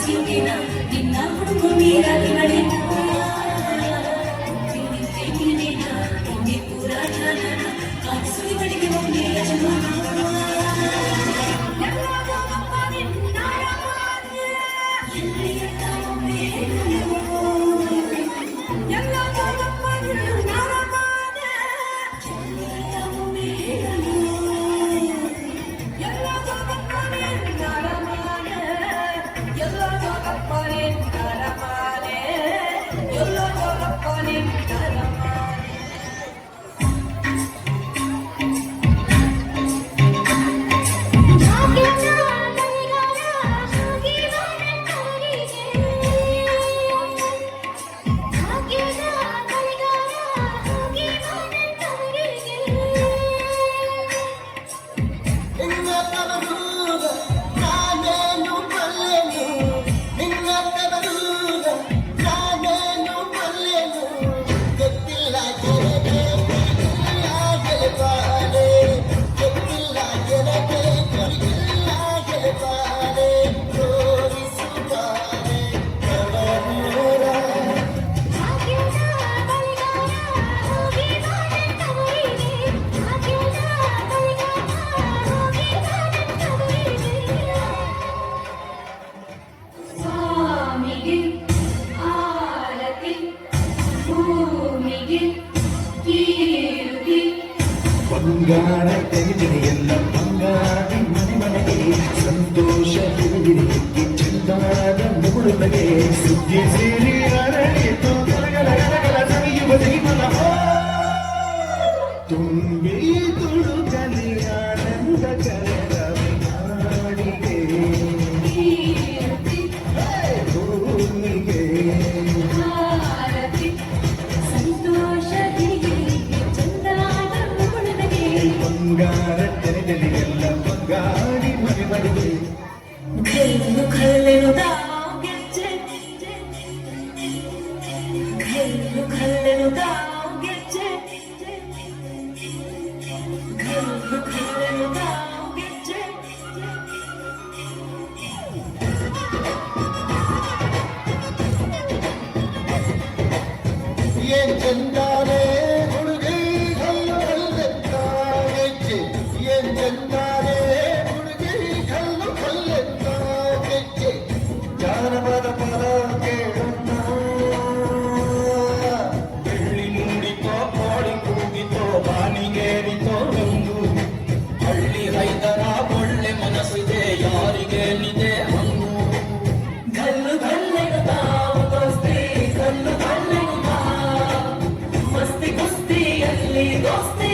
ಸಿಂಗಿನ ನಿನ್ನ ಹುಡುಗು ಮೀರಾಗಿ ನಡೆದ ಪೂರ ಜಾನ ಕಾಣಿಸುವಳಿಗೆ ಒಮ್ಮೆ ಯಜಮಾನ ಬಂಗಾರ ತೆಗೆದಿದೆಯಲ್ಲ ಬಂಗಾರಿ ಮನೆ ಮನೆಗೆ ಸಂತೋಷ ಹಿಡಿದಿರಿಕೆ ಚಂದಾದ ಮುಗುಳುಮಗೆ ಸುದ್ದಿ ಸೇರಿ ಅರಳಿತು ಗಲಗಲ ಸವಿಯುವ ಜೀವನ ತುಂಬಿ ತುಳುಕಲಿ ಆನಂದ ಕರೆದವೆ ನಾಡಿಗೆ ಭೂಮಿಗೆ ಬಂಗಾರ ತೆರೆದೆಲ್ಲ ಬಂಗಾರಿ ಮನೆ ಮನೆಗೆ ಘಲ್ಲು ಘಲ್ಲೆನು ದಾವ್ ಗೆಜ್ಜೆ ಘಲ್ಲು ಘಲ್ಲೆನು ದಾವ್ ಗೆಜ್ಜೆ ಘಲ್ಲು ಘಲ್ಲೆನು ದಾವ್ ಗೆಜ್ಜೆ ಏನ್ ಚಂದಾನೆ ಜಾನಪದ ಪದ ಕೇಳುತ್ತ ಬೆಳ್ಳಿ ನುಡಿತೋ ಕೋಳಿ ಕೂಗಿತೋ ಬಾನಿಗೇರಿತೋ ಒಂದು ಹಳ್ಳಿ ರೈತರ ಒಳ್ಳೆ ಮನಸ್ಸಿದೆ ಯಾರಿಗೇನಿದೆ ಹಂಗು ಘಲ್ಲು ಘಲ್ಲೆನು ದಾವ್ ದೋಸ್ತಿ ಘಲ್ಲು ಘಲ್ಲೆನು ದಾವ್ ಮಸ್ತಿ ಕುಸ್ತಿಯಲ್ಲಿ ದೋಸ್ತಿ